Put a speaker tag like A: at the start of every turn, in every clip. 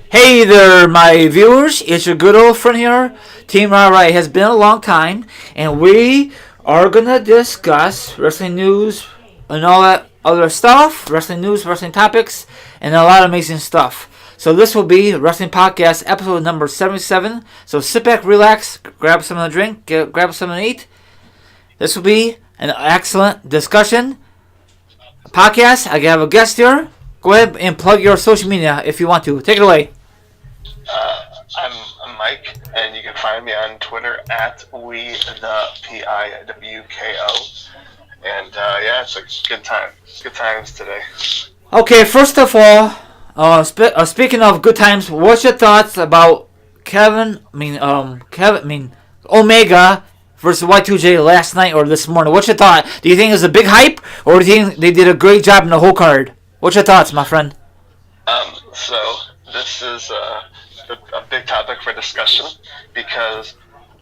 A: Hey there, my viewers. It's your good old friend here, Team Ryry. It has been a long time, and we are gonna discuss wrestling news and all that other stuff, wrestling news, wrestling topics, and a lot of amazing stuff. So this will be Wrestling Podcast episode number 77. So sit back, relax, grab some to drink, grab something to eat. This will be an excellent discussion podcast. I have a guest here. Go ahead and plug your social media if you want to. Take it away.
B: I'm Mike, and you can find me on Twitter at WeThePIWKO. And yeah, it's a good time. Good times today.
A: Okay, first of all, speaking of good times, what's your thoughts about Omega versus Y2J last night or this morning? What's your thought? Do you think it's a big hype, or do you think they did a great job in the whole card? What's your thoughts, my friend?
B: So this is a big topic for discussion because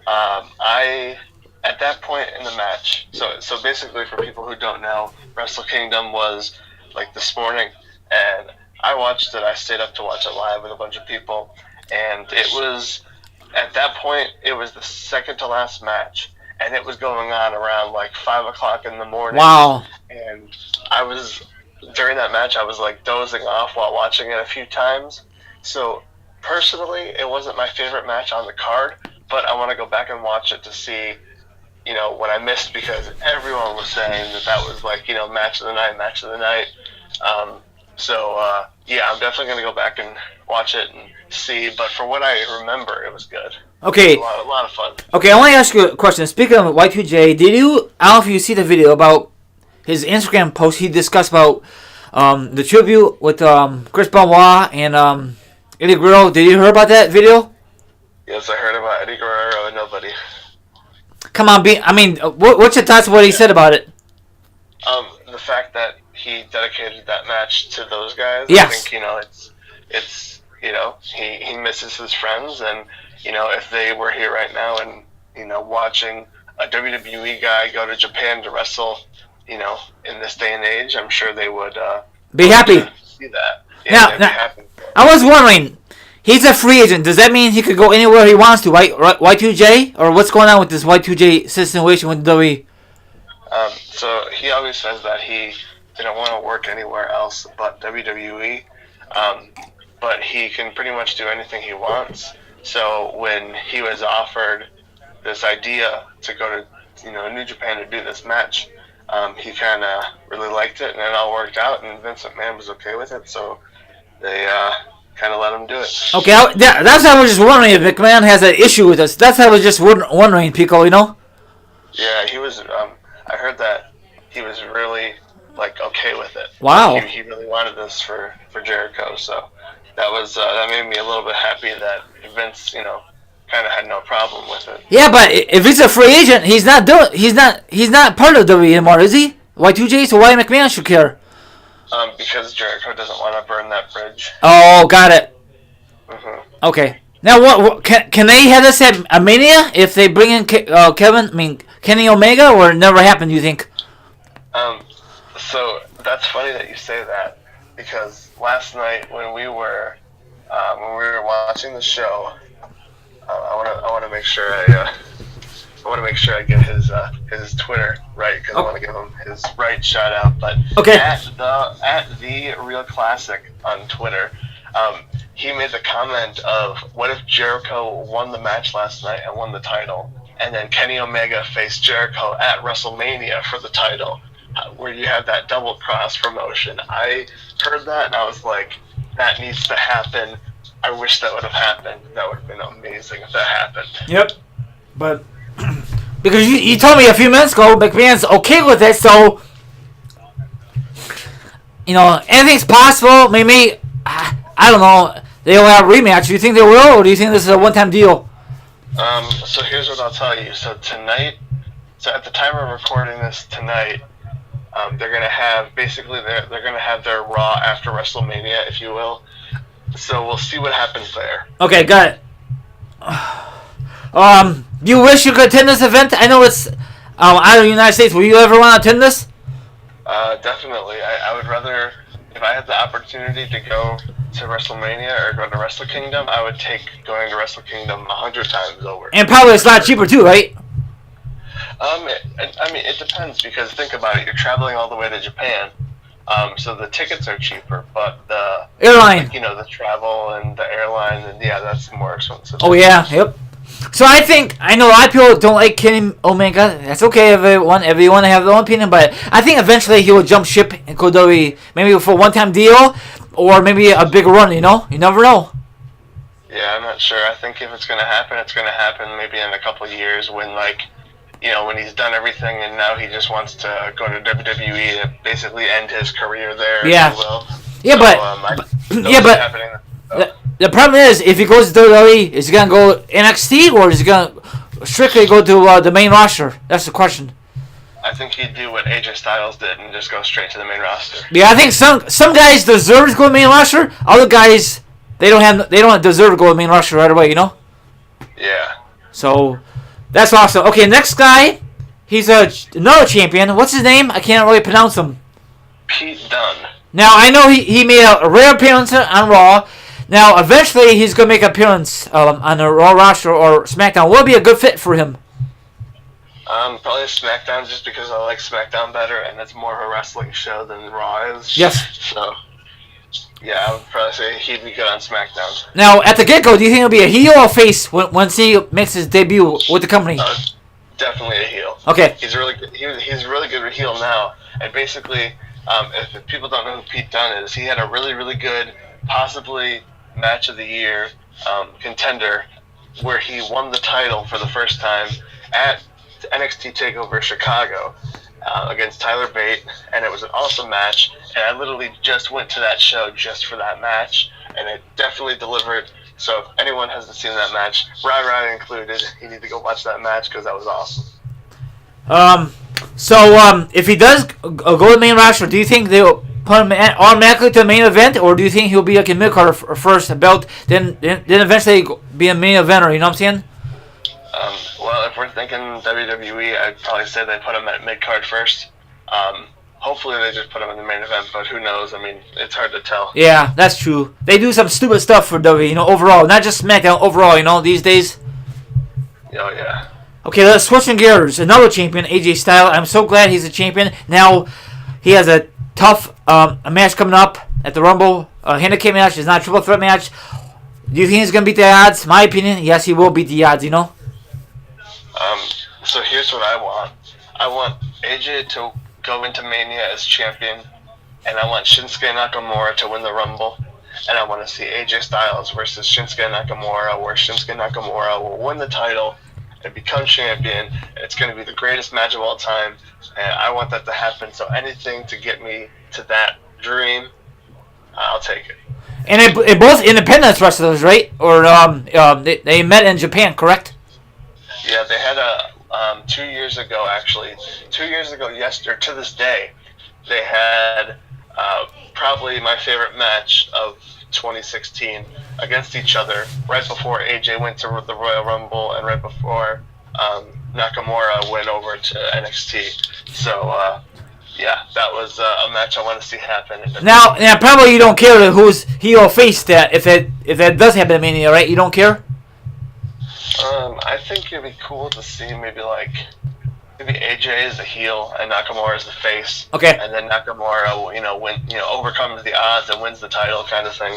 B: I, at that point in the match, so basically for people who don't know, Wrestle Kingdom was like this morning, and I watched it. I stayed up to watch it live with a bunch of people, and it was, at that point, it was the second to last match, and it was going on around like 5 o'clock in the morning.
A: Wow.
B: And during that match, I was like dozing off while watching it a few times. So personally, it wasn't my favorite match on the card, but I want to go back and watch it to see, what I missed, because everyone was saying that was like, match of the night. Yeah, I'm definitely going to go back and watch it and see, but for what I remember, it was good.
A: Okay.
B: It was a lot of fun.
A: Okay, I want to ask you a question. Speaking of Y2J, I don't know if you see the video about his Instagram post. He discussed about the tribute with Chris Benoit and Eddie Guerrero. Did you hear about that video?
B: Yes, I heard about Eddie Guerrero and nobody.
A: Come on, what's your thoughts on what he said about it?
B: The fact that he dedicated that match to those guys.
A: Yes.
B: I think, it's he misses his friends, and, if they were here right now and, watching a WWE guy go to Japan to wrestle, in this day and age, I'm sure they would
A: be happy.
B: See that. Yeah,
A: now,
B: be happy.
A: I was wondering, he's a free agent. Does that mean he could go anywhere he wants to, right? Y2J? Or what's going on with this Y2J situation with WWE?
B: So he always says that he didn't want to work anywhere else but WWE. But he can pretty much do anything he wants. So when he was offered this idea to go to New Japan to do this match, he kind of really liked it, and it all worked out, and Vince McMahon was okay with it, so they kind of let him do it.
A: Okay, that's how I was just wondering if McMahon has an issue with us. That's how I was just wondering, Pico,
B: Yeah, he was. I heard that he was really okay with it.
A: Wow.
B: He really wanted this for Jericho, so that was that made me a little bit happy that Vince, kind of had no problem with it.
A: Yeah, but if he's a free agent, he's not part of WWE anymore, is he? Y2J, so why McMahon should care?
B: Because Jericho doesn't want to burn that bridge.
A: Oh, got it.
B: Mm-hmm.
A: Okay. Now, what can they have this at a Mania if they bring in Kenny Omega, or it never happened? You think?
B: So that's funny that you say that, because last night when we were watching the show, I want to make sure I get his Twitter right, because I want to give him his right shout out. But
A: okay.
B: at the Real Classic on Twitter, he made the comment of, what if Jericho won the match last night and won the title, and then Kenny Omega faced Jericho at WrestleMania for the title, where you have that double cross promotion. I heard that and I was like, that needs to happen. I wish that would have happened. That would have been amazing if that happened.
A: Yep. But because you told me a few minutes ago McMahon's okay with it, so anything's possible. Maybe I don't know. They'll have a rematch. Do you think they will, or do you think this is a one-time deal?
B: So here's what I'll tell you. So tonight, at the time of recording this tonight, they're gonna have they're gonna have their Raw after WrestleMania, if you will. So we'll see what happens there.
A: Okay, got it. You wish you could attend this event? I know it's out of the United States. Will you ever want to attend this?
B: Definitely. I would rather, if I had the opportunity to go to WrestleMania or go to Wrestle Kingdom, I would take going to Wrestle Kingdom 100 times over.
A: And probably it's a lot cheaper too, right?
B: It depends because think about it. You're traveling all the way to Japan, so the tickets are cheaper, but the
A: airline,
B: the travel and the airline, and yeah, that's more expensive.
A: Oh yeah, yep. So I know a lot of people don't like Kenny Omega. That's okay if you want to have their own opinion, but I think eventually he will jump ship and go WWE, maybe for a one-time deal or maybe a big run. You never know.
B: Yeah, I'm not sure. I think if it's gonna happen, it's gonna happen maybe in a couple of years when when he's done everything and now he just wants to go to WWE to basically end his career there.
A: Yeah.
B: If you will.
A: Yeah,
B: So,
A: the problem is if he goes to WWE, is he gonna go NXT or is he gonna strictly go to the main roster? That's the question.
B: I think he'd do what AJ Styles did and just go straight to the main roster.
A: Yeah, I think some guys deserve to go to the main roster. Other guys they don't deserve to go to the main roster right away.
B: Yeah.
A: So that's awesome. Okay, next guy, he's another champion. What's his name? I can't really pronounce him.
B: Pete Dunne.
A: Now I know he made a rare appearance on Raw. Now eventually he's gonna make an appearance on the Raw roster or SmackDown. What would be a good fit for him?
B: Probably SmackDown just because I like SmackDown better and it's more of a wrestling show than Raw is.
A: Yes.
B: So, yeah, I would probably say he'd be good on SmackDown.
A: Now, at the get-go, do you think he'll be a heel or a face once he makes his debut with the company?
B: Definitely a heel.
A: Okay.
B: He's really good. He's really good with heel now. And basically, if people don't know who Pete Dunne is, he had a really, really good, possibly match of the year contender where he won the title for the first time at NXT TakeOver Chicago against Tyler Bate, and it was an awesome match. And I literally just went to that show just for that match, and it definitely delivered. So if anyone hasn't seen that match, Ryry included, you need to go watch that match because that was awesome.
A: So if he does go to the main roster, do you think they'll put him automatically to the main event, or do you think he'll be like a mid-carder first, a belt, then eventually be a main eventer? You know what I'm saying?
B: Well, if we're thinking WWE, I'd probably say they put him at mid-card first. Hopefully they just put him in the main event, but who knows? I mean, it's hard to tell.
A: Yeah, that's true. They do some stupid stuff for WWE, overall. Not just SmackDown, overall, these days.
B: Oh, yeah.
A: Okay, let's switch gears. Another champion, AJ Styles. I'm so glad he's a champion. Now, he has a tough a match coming up at the Rumble. A handicap match. It's not a triple threat match. Do you think he's going to beat the odds? My opinion, yes, he will beat the odds,
B: So here's what I want. I want AJ to go into Mania as champion, and I want Shinsuke Nakamura to win the Rumble, and I want to see AJ Styles versus Shinsuke Nakamura, where Shinsuke Nakamura will win the title and become champion, and it's going to be the greatest match of all time, and I want that to happen. So anything to get me to that dream, I'll take it.
A: And they both independent wrestlers, right? Or they met in Japan, correct?
B: Yeah, they had a 2 years ago, actually. 2 years ago, to this day, they had probably my favorite match of 2016 against each other right before AJ went to the Royal Rumble and right before Nakamura went over to NXT. So, yeah, that was a match I want to see happen.
A: Now, probably you don't care who's heel or face that if that does happen in Mania, right? You don't care?
B: I think it'd be cool to see maybe AJ as the heel and Nakamura as the face.
A: Okay.
B: And then Nakamura, overcomes the odds and wins the title, kind of thing.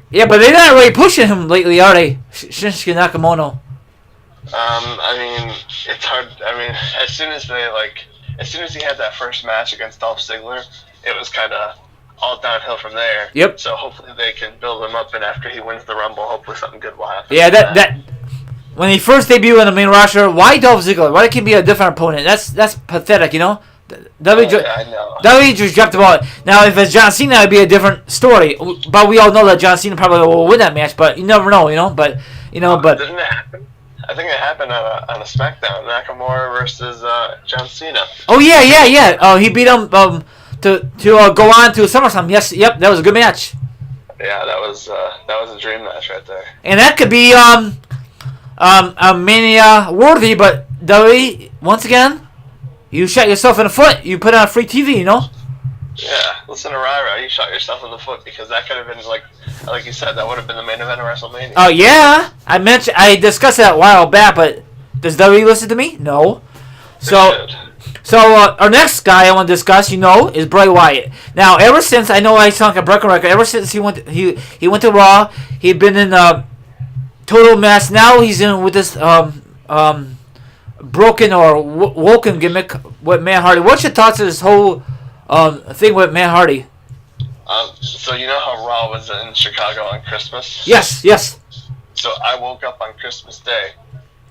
A: Yeah, but they're not really pushing him lately, are they? Shinsuke Nakamura.
B: I mean, it's hard. I mean, as soon as he had that first match against Dolph Ziggler, it was kind of all downhill from there.
A: Yep.
B: So hopefully they can build him up, and after he wins the Rumble, hopefully something good will happen.
A: Yeah, that when he first debuted in the main roster, why Dolph Ziggler? Why can't he be a different opponent? That's pathetic,
B: I know.
A: WWE just dropped the ball. Now, if it's John Cena, it'd be a different story. But we all know that John Cena probably will win that match. But you never know, But
B: didn't it happen? I think it happened on a SmackDown. Nakamura versus John Cena.
A: Oh yeah. He beat him to go on to SummerSlam. Yes, yep, that was a good match.
B: Yeah, that was a dream match right there.
A: And that could be Mania worthy, but WWE, once again, you shot yourself in the foot. You put on free TV,
B: Yeah, listen to Ryra. You shot yourself in the foot because that could have been like you said, that would have been the main event of WrestleMania.
A: Oh yeah, I discussed that a while back, but does WWE listen to me? No. So, our next guy I want to discuss, is Bray Wyatt. Now, ever since I know I sound like a broken record, ever since he went to Raw, he'd been in Total Mess. Now he's in with this broken or woken gimmick with Matt Hardy. What's your thoughts on this whole thing with Matt Hardy?
B: So you know how Raw was in Chicago on Christmas?
A: Yes.
B: So I woke up on Christmas Day,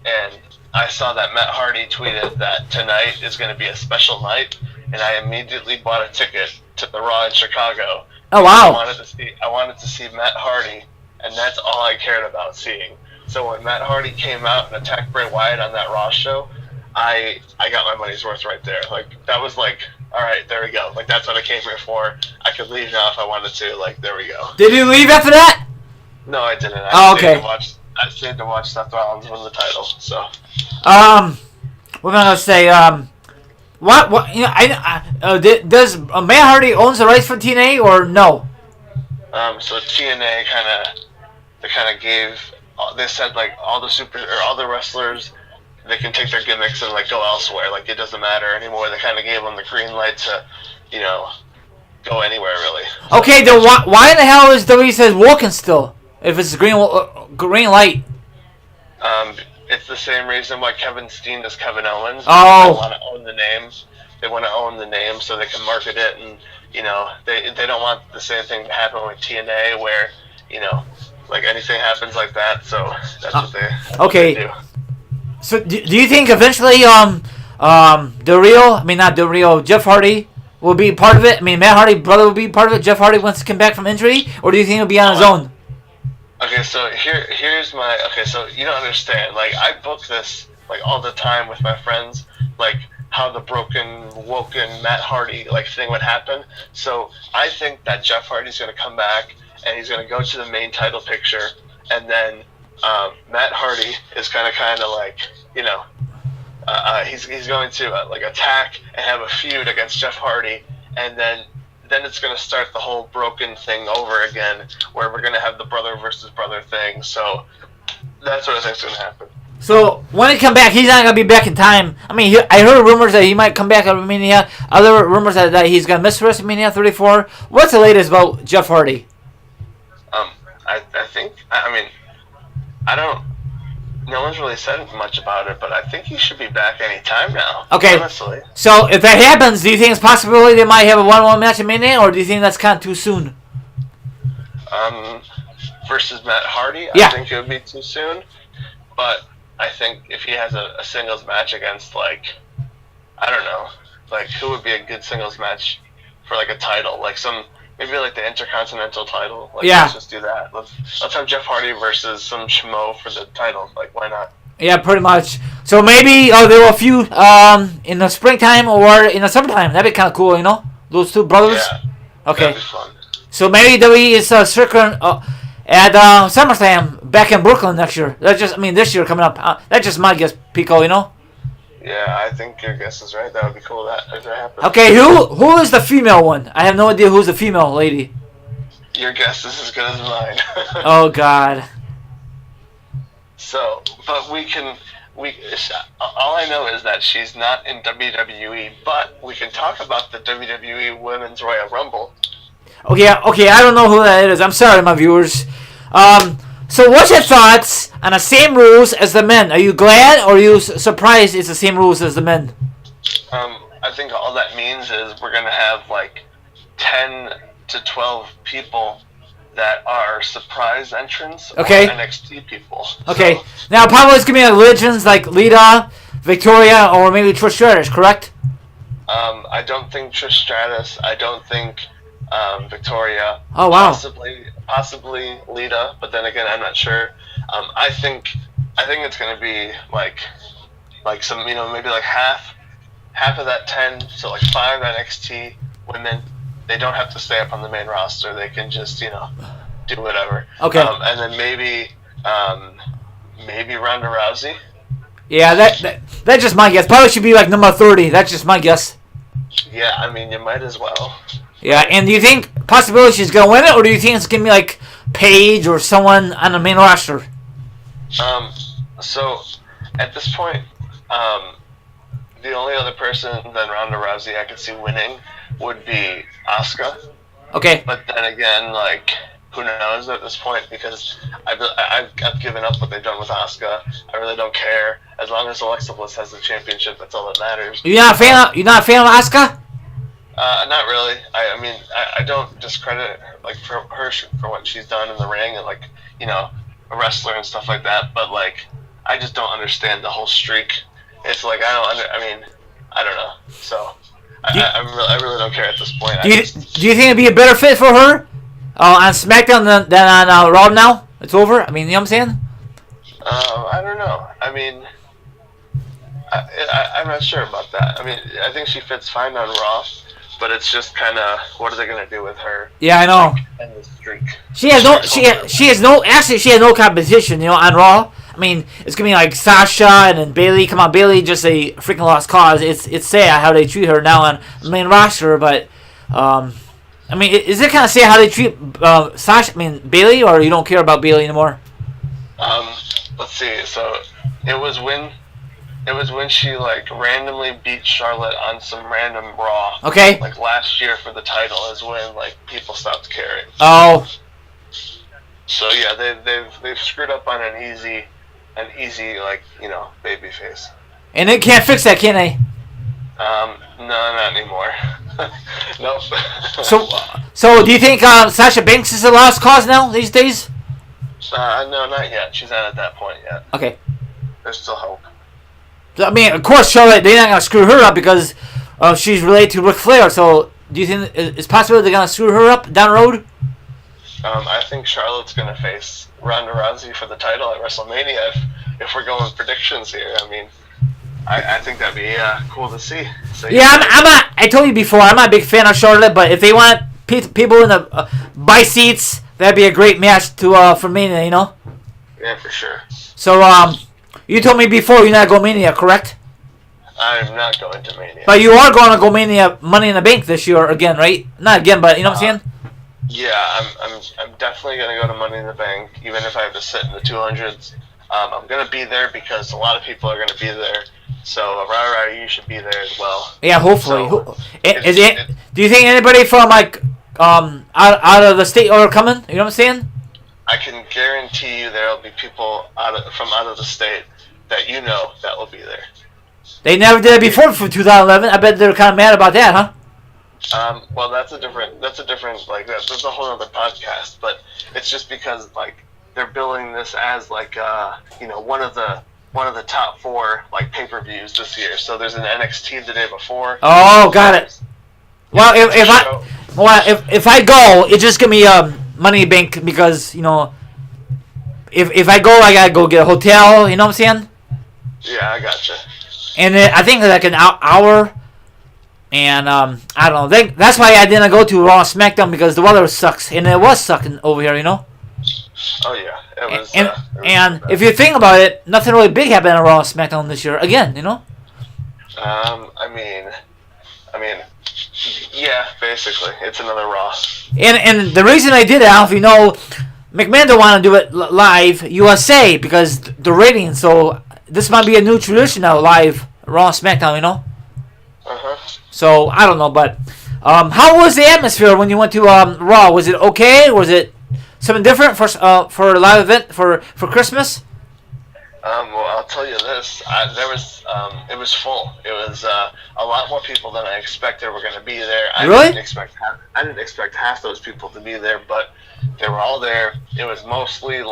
B: and I saw that Matt Hardy tweeted that tonight is going to be a special night, and I immediately bought a ticket to the Raw in Chicago.
A: Oh wow!
B: I wanted to see Matt Hardy, and that's all I cared about seeing. So when Matt Hardy came out and attacked Bray Wyatt on that Raw show, I got my money's worth right there. Like that was like, all right, there we go. Like that's what I came here for. I could leave now if I wanted to. Like there we go.
A: Did you leave after that?
B: No, I didn't.
A: Okay.
B: I stayed to watch Seth Rollins win the title. So.
A: What am I gonna say? What? Does Matt Hardy owns the rights for TNA or no?
B: So TNA kind of gave. They said like all the wrestlers, they can take their gimmicks and like go elsewhere. Like it doesn't matter anymore. They kind of gave them the green light to, go anywhere really.
A: Okay, then why in the hell is WWE says Woken still? If it's green light.
B: It's the same reason why Kevin Steen does Kevin Owens.
A: Oh.
B: They want to own the name. They want to own the name so they can market it, and they don't want the same thing to happen with TNA where like anything happens like that. So that's what they do.
A: So do you think eventually Jeff Hardy will be part of it? I mean, Matt Hardy's brother will be part of it. Jeff Hardy wants to come back from injury, or do you think he'll be on his own?
B: Okay, so here's my so you don't understand. Like I book this like all the time with my friends, like how the broken woken Matt Hardy like thing would happen. So I think that Jeff Hardy's gonna come back and he's gonna go to the main title picture, and then Matt Hardy is gonna kind of like he's going to like attack and have a feud against Jeff Hardy, and then it's going to start the whole broken thing over again, where we're going to have the brother versus brother thing. So that's what I think's going to happen.
A: So when he come back, he's not going to be back in time. I mean, I heard rumors that he might come back at WrestleMania. Other rumors that he's going to miss WrestleMania 34. What's the latest about Jeff Hardy?
B: I think, I mean, I don't. No one's really said much about it, but I think he should be back any time now.
A: Okay.
B: Honestly.
A: So if that happens, do you think it's a possibility they might have a 1-1 match at Mania, or do you think that's kind of too soon?
B: Versus Matt Hardy,
A: yeah.
B: I think it would be too soon. But I think if he has a singles match against like, I don't know, like who would be a good singles match for like a title, like maybe like the Intercontinental title. Like,
A: yeah.
B: Let's just do that. Let's have Jeff Hardy versus some schmo for the title. Like, why not?
A: Yeah, pretty much. So maybe there were a few in the springtime or in the summertime. That'd be kind of cool, those two brothers.
B: Yeah.
A: Okay.
B: That'd be fun.
A: So maybe WWE is circling at SummerSlam back in Brooklyn next year. This year coming up. That's just my guess, Pico.
B: Yeah, I think your guess is right. That would be cool if that happens.
A: Okay, who is the female one? I have no idea who's the female lady.
B: Your guess is as good as mine.
A: Oh, God.
B: So, but all I know is that she's not in WWE, but we can talk about the WWE Women's Royal Rumble.
A: Okay, I don't know who that is. I'm sorry, my viewers. So what's your thoughts on the same rules as the men? Are you glad or are you surprised it's the same rules as the men?
B: I think all that means is we're going to have like 10 to 12 people that are surprise entrants or NXT people.
A: Okay. So, now probably it's going to be like legends like Lita, Victoria, or maybe Trish Stratus, correct?
B: I don't think Trish Stratus. I don't think Victoria.
A: Oh, wow.
B: Possibly Lita, but then again, I'm not sure. I think it's going to be like some, maybe like half of that 10, so like 5 NXT women. They don't have to stay up on the main roster. They can just, do whatever.
A: Okay.
B: And then maybe Ronda Rousey.
A: Yeah, that's just my guess. Probably should be like number 30. That's just my guess.
B: Yeah, I mean, you might as well.
A: Yeah, and do you think possibility she's gonna win it, or do you think it's gonna be like Paige or someone on the main roster?
B: So at this point, the only other person than Ronda Rousey I could see winning would be Asuka.
A: Okay.
B: But then again, like, who knows at this point? Because I've given up what they've done with Asuka. I really don't care. As long as Alexa Bliss has the championship, that's all that matters.
A: You're not a fan of Asuka?
B: Not really. I mean, I don't discredit her, like, for what she's done in the ring and, like, you know, a wrestler and stuff like that. But, like, I just don't understand the whole streak. It's like I mean, I don't know. So I really don't care at this point.
A: Do you think it'd be a better fit for her on SmackDown than on Raw now? It's over. I mean, you know what I'm saying?
B: I don't know. I mean, I'm not sure about that. I mean, I think she fits fine on Raw, but it's just kind of what are they gonna do with her?
A: Yeah, I know.
B: And the streak.
A: She has no competition. You know, on Raw. I mean, it's gonna be like Sasha and then Bailey. Come on, Bailey, just a freaking lost cause. It's sad how they treat her now on the main roster, but I mean, is it kind of sad how they treat Sasha? I mean, Bailey, or you don't care about Bailey anymore?
B: Let's see. So it was when she like randomly beat Charlotte on some random Raw.
A: Okay.
B: Like last year for the title is when like people stopped caring.
A: Oh.
B: So yeah, they've screwed up on an easy like, you know, baby face.
A: And they can't fix that, can they?
B: No, not anymore. Nope.
A: So do you think Sasha Banks is a lost cause now these days?
B: No, not yet. She's not at that point yet.
A: Okay.
B: There's still hope.
A: I mean, of course, Charlotte, they're not gonna screw her up because she's related to Ric Flair. So do you think it's possible they're gonna screw her up down the road?
B: I think Charlotte's gonna face Ronda Rousey for the title at WrestleMania if we're going predictions here. I mean, I think that'd be cool to see. So,
A: yeah, I told you before, I'm not a big fan of Charlotte, but if they want people in the buy seats, that'd be a great match to for Mania, you know?
B: Yeah, for sure.
A: So, you told me before you're not going Mania, correct?
B: I'm not going to Mania.
A: But you are going to go Mania Money in the Bank this year again, right? Not again, but you know what I'm saying?
B: Yeah, I'm definitely gonna go to Money in the Bank, even if I have to sit in the 200s. I'm gonna be there because a lot of people are gonna be there. So, you should be there as well.
A: Yeah, hopefully.
B: So,
A: do you think anybody from like out of the state are coming? You know what I'm saying?
B: I can guarantee you there'll be people from out of the state that you know that will be there.
A: They never did it before for 2011. I bet they're kind of mad about that, huh?
B: Well, that's a different like that's a whole other podcast. But it's just because like they're billing this as like you know one of the top 4 like pay-per-views this year. So there's an NXT the day before.
A: Oh, got it. Well, if I go, it's just gonna be Money Bank because you know if I go, I gotta go get a hotel. You know what I'm saying?
B: Yeah, I gotcha.
A: And I think like an hour. And I don't know. That's why I didn't go to Raw and SmackDown because the weather sucks, and it was sucking over here, you know.
B: Oh yeah, it was.
A: And if you think about it, nothing really big happened on Raw and SmackDown this year again, you know.
B: I mean, yeah, basically, it's another Raw.
A: And the reason I did it, I don't know if you know, McMahon don't want to do it live USA because the ratings. So this might be a new tradition now, live Raw and SmackDown, you know. So I don't know, but how was the atmosphere when you went to Raw? Was it okay? Was it something different for a live event for Christmas?
B: Well, I'll tell you this: it was full. It was a lot more people than I expected were going to be there.
A: Really?
B: I didn't expect half those people to be there, but they were all there. It was mostly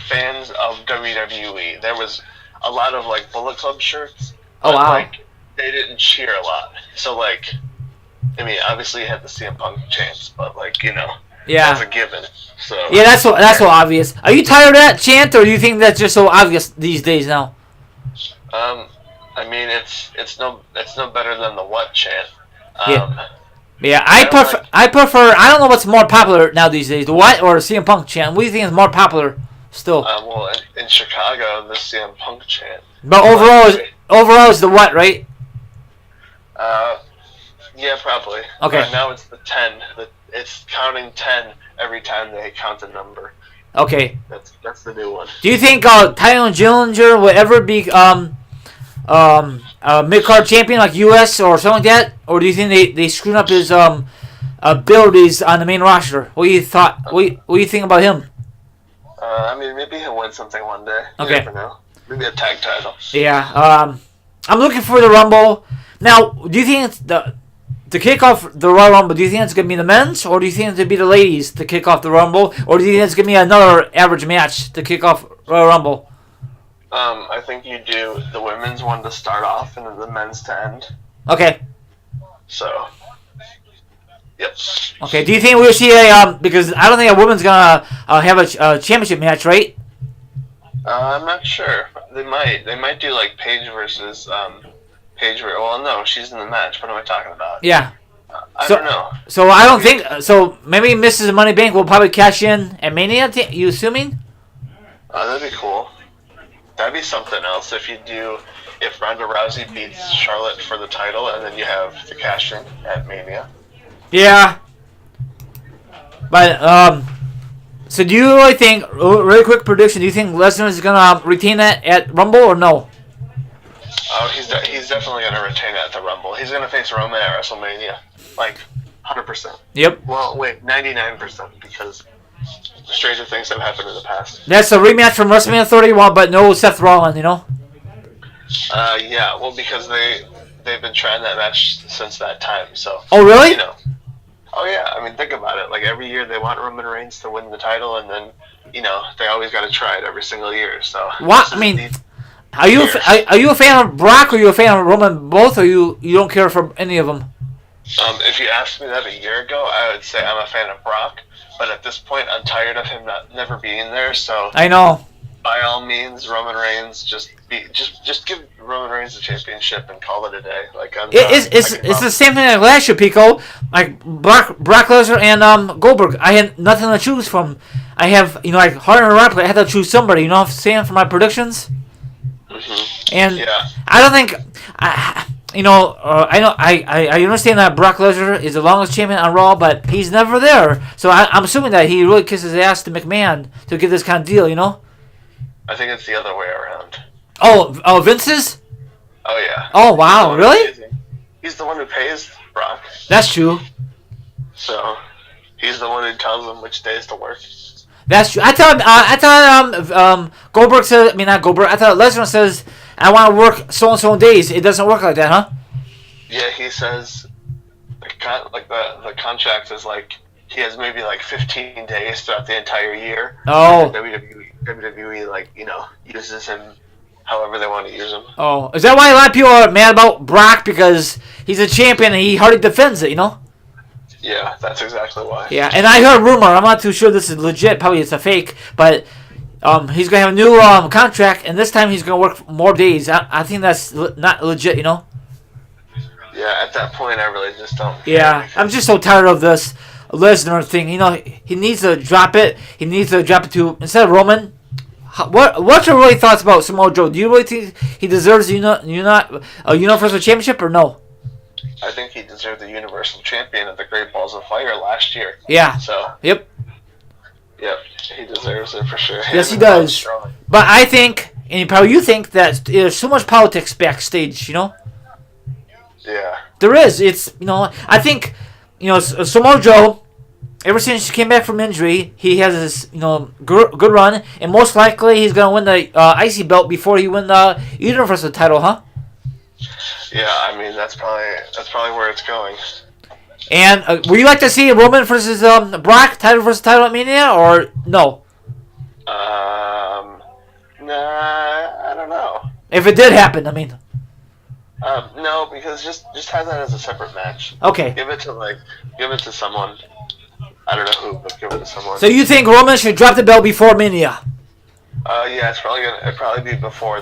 B: fans of WWE. There was a lot of like Bullet Club shirts.
A: Oh wow!
B: Like, they didn't cheer a lot. So, like, I mean, obviously you had the CM Punk chants, but, like, you know,
A: yeah,
B: that's a given. So
A: yeah, that's so obvious. Are you tired of that chant, or do you think that's just so obvious these days now?
B: I mean, it's no better than the what chant.
A: Yeah, I prefer. I don't know what's more popular now these days, the what or the CM Punk chant. What do you think is more popular still?
B: Well, in Chicago, the CM Punk chant.
A: But overall is the what, right?
B: Yeah, probably.
A: Okay.
B: Now it's the 10. It's counting 10 every time they count a number.
A: Okay.
B: That's the new one.
A: Do you think Tyron Dillinger will ever be mid card champion like US or something like that, or do you think they screwed up his abilities on the main roster? What do you thought? What do you think about him?
B: I mean, maybe he'll win something one day. You
A: Okay.
B: never know. Maybe a tag title.
A: Yeah. I'm looking for the Rumble. Now, do you think it's to kick off the Royal Rumble? Do you think it's gonna be the men's, or do you think it's gonna be the ladies to kick off the Rumble, or do you think it's gonna be another average match to kick off Royal Rumble?
B: I think you do the women's one to start off and then the men's to end.
A: Okay.
B: So, yep.
A: Okay. Do you think we'll see a because I don't think a woman's gonna have a championship match, right?
B: I'm not sure. They might. They might do like Paige versus Paige. Well, no, she's in the match. What am I talking about?
A: Yeah.
B: I don't know.
A: So I don't think so. Maybe Mrs. Money Bank will probably cash in at Mania. You assuming?
B: That'd be cool. That'd be something else if Ronda Rousey beats Charlotte for the title and then you have the cash in at Mania.
A: Yeah. But so do you really think? Really quick prediction. Do you think Lesnar is gonna retain that at Rumble or no?
B: Oh, he's definitely gonna retain it at the Rumble. He's gonna face Roman at WrestleMania, like 100%.
A: Yep.
B: Well, wait, 99% because stranger things have happened in the past.
A: That's a rematch from WrestleMania 31, but no Seth Rollins. You know.
B: Yeah. Well, because they've been trying that match since that time. So.
A: Oh really?
B: You know. Oh yeah. I mean, think about it. Like every year they want Roman Reigns to win the title, and then they always got to try it every single year. So.
A: What I mean. Are you a fan of Brock or are you a fan of Roman both, or you don't care for any of them?
B: If you asked me that a year ago, I would say I'm a fan of Brock. But at this point, I'm tired of him never being there. So
A: I know.
B: By all means, Roman Reigns just give Roman Reigns the championship and call it a day. Like
A: it's the same thing like last year, Pico. Like Brock Lesnar and Goldberg. I had nothing to choose from. I have like Hart and Rock. I had to choose somebody. You know what I'm saying for my predictions.
B: Mm-hmm.
A: And
B: yeah.
A: I don't think I understand that Brock Lesnar is the longest champion on Raw, but he's never there. So I'm assuming that he really kisses his ass to McMahon to get this kind of deal, you know?
B: I think it's the other way around.
A: Oh, Vince's?
B: Oh yeah.
A: Oh wow, really?
B: He's the one who pays Brock.
A: That's true.
B: So he's the one who tells him which days to work.
A: That's true. I thought Goldberg said. I mean, not Goldberg. I thought Lesnar says, "I want to work so and so days." It doesn't work like that, huh?
B: Yeah, he says, the contract is like he has maybe like 15 days throughout the entire year.
A: Oh.
B: WWE uses him however they want to use him.
A: Oh, is that why a lot of people are mad about Brock because he's a champion and he hardly defends it? You know.
B: Yeah, that's exactly why.
A: Yeah, and I heard a rumor. I'm not too sure this is legit. Probably it's a fake, but he's gonna have a new contract, and this time he's gonna work more days. I think that's not legit, you know.
B: Yeah, at that point, I really just don't.
A: Yeah, I'm just so tired of this Lesnar thing. You know, he needs to drop it. He needs to drop it to instead of Roman. What's your really thoughts about Samoa Joe? Do you really think he deserves a Universal Championship or no?
B: I think he deserved the Universal Champion at the Great Balls of Fire last year.
A: Yeah.
B: So.
A: Yep.
B: Yep, he deserves it for sure.
A: Yes, he does. But I think, and probably you think, that there's so much politics backstage, you know?
B: Yeah.
A: There is. It's, I think, Samoa Joe, ever since he came back from injury, he has this, good run, and most likely he's going to win the IC belt before he win the Universal title, huh?
B: Yeah, I mean that's probably where it's going.
A: And would you like to see Roman versus Brock title versus title at Mania or no?
B: Nah, I don't know.
A: If it did happen, I mean.
B: No, because just have that as a separate match.
A: Okay.
B: Give it to someone. I don't know who, but give it to someone.
A: So you think Roman should drop the belt before Mania?
B: Yeah, it'd probably be before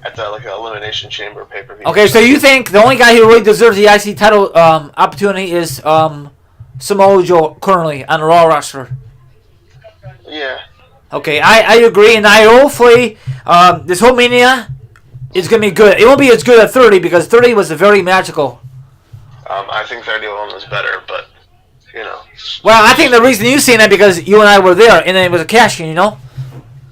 B: at the Elimination Chamber pay-per-view.
A: Okay, so you think the only guy who really deserves the IC title opportunity is Samoa Joe currently on the Raw roster?
B: Yeah.
A: Okay, I agree, and I hopefully this whole Mania is going to be good. It won't be as good at 30 because 30 was very magical.
B: I think 31 was better, but you know.
A: Well, I think the reason you seen that because you and I were there, and then it was a cash in, you know.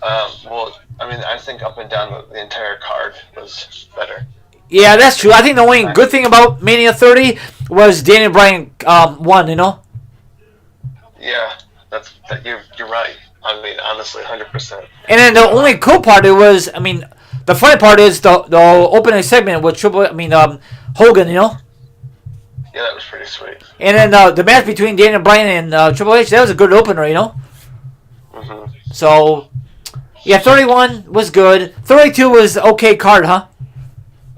B: Well, I mean, I think up and down the entire card was better.
A: Yeah, that's true. I think the only good thing about Mania 30 was Daniel Bryan won, you know.
B: Yeah, you're right. I mean, honestly, 100%.
A: And then the only cool part it was, I mean, the funny part is the opening segment with Hogan, you know.
B: Yeah, that was pretty sweet.
A: And then the match between Daniel Bryan and Triple H, that was a good opener, you know.
B: Mhm.
A: So, yeah, 31 was good. 32 was okay card, huh?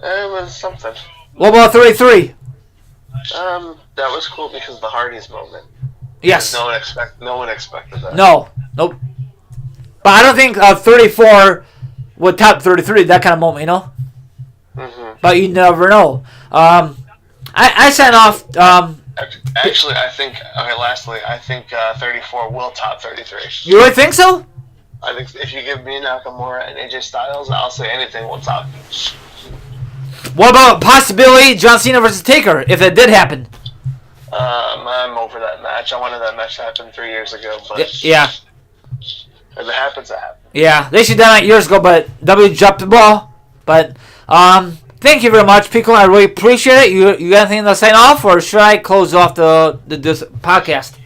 B: It was something.
A: What about 33?
B: That was cool because of the Hardys moment.
A: Yes.
B: No one expected that.
A: No. Nope. But I don't think 34 would top 33, that kind of moment, you know?
B: Mhm.
A: But you never know. I signed off.
B: Actually, I think. Okay, lastly, I think 34 will top 33.
A: You really think so?
B: I think if you give me Nakamura and AJ Styles, I'll say anything will top.
A: What about possibility John Cena versus Taker if it did happen?
B: I'm over that match. I wanted that match to happen 3 years ago, but
A: Yeah.
B: if it happens, it happens.
A: Yeah, they should have done it years ago, but W dropped the ball. But thank you very much, Pico. I really appreciate it. You got anything to sign off, or should I close off this podcast?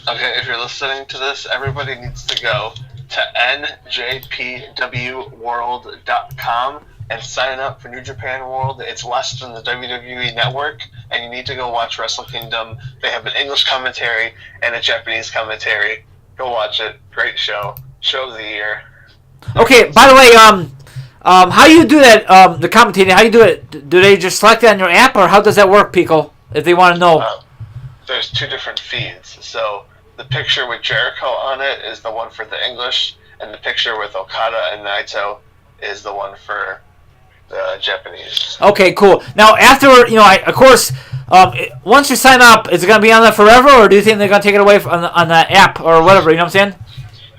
B: Okay, if you're listening to this, everybody needs to go to njpwworld.com and sign up for New Japan World. It's less than the WWE Network, and you need to go watch Wrestle Kingdom. They have an English commentary and a Japanese commentary. Go watch it. Great show. Show of the year.
A: Okay. By the way, how you do that? The commentating. How you do it? Do they just select it on your app, or how does that work, Pico? If they want to know.
B: There's two different feeds. So the picture with Jericho on it is the one for the English, and the picture with Okada and Naito is the one for the Japanese.
A: Okay, cool. Now, after, of course, once you sign up, is it going to be on there forever, or do you think they're going to take it away on the app or whatever, you know what I'm saying?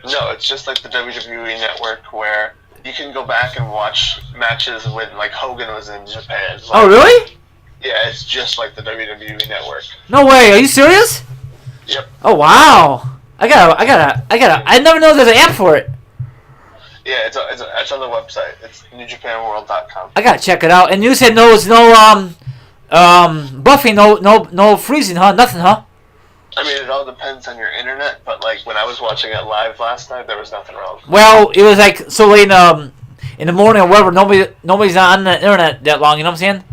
B: No, it's just like the WWE Network where you can go back and watch matches when, like, Hogan was in Japan. Like,
A: oh, really?
B: Yeah, it's just like the WWE Network.
A: No way. Are you serious?
B: Yep.
A: Oh, wow. I never know there's an app for it.
B: Yeah, it's on the website. It's newjapanworld.com.
A: I gotta check it out. And you said no buffing, no freezing, huh? Nothing, huh?
B: I mean, it all depends on your internet, but like when I was watching it live last night, there was nothing wrong.
A: Well, it was like so late in the morning or whatever. Nobody's on the internet that long. You know what I'm saying?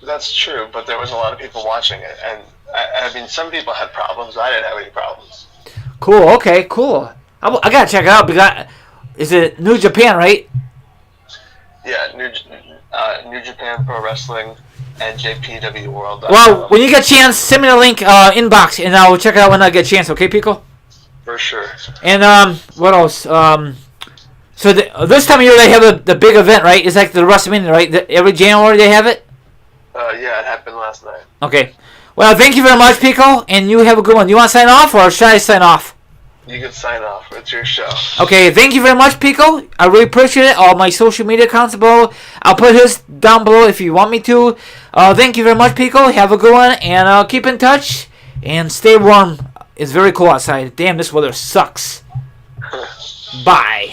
B: That's true, but there was a lot of people watching it, and I mean, some people had problems. I didn't have any problems.
A: Cool. Okay. Cool. I gotta check it out because is it New Japan, right?
B: Yeah, New Japan Pro Wrestling and JPW World.
A: Well, when you get a chance, send me the link inbox, and I'll check it out when I get a chance. Okay, Pico?
B: For sure.
A: And what else? So this time of year they have the big event, right? It's like the WrestleMania, right? Every January they have it.
B: Yeah, it happened last night.
A: Okay. Well, thank you very much, Pico, and you have a good one. You want to sign off, or should I sign off?
B: You can sign off. It's your show.
A: Okay, thank you very much, Pico. I really appreciate it. All my social media accounts are below. I'll put his down below if you want me to. Thank you very much, Pico. Have a good one, and keep in touch, and stay warm. It's very cool outside. Damn, this weather sucks. Bye.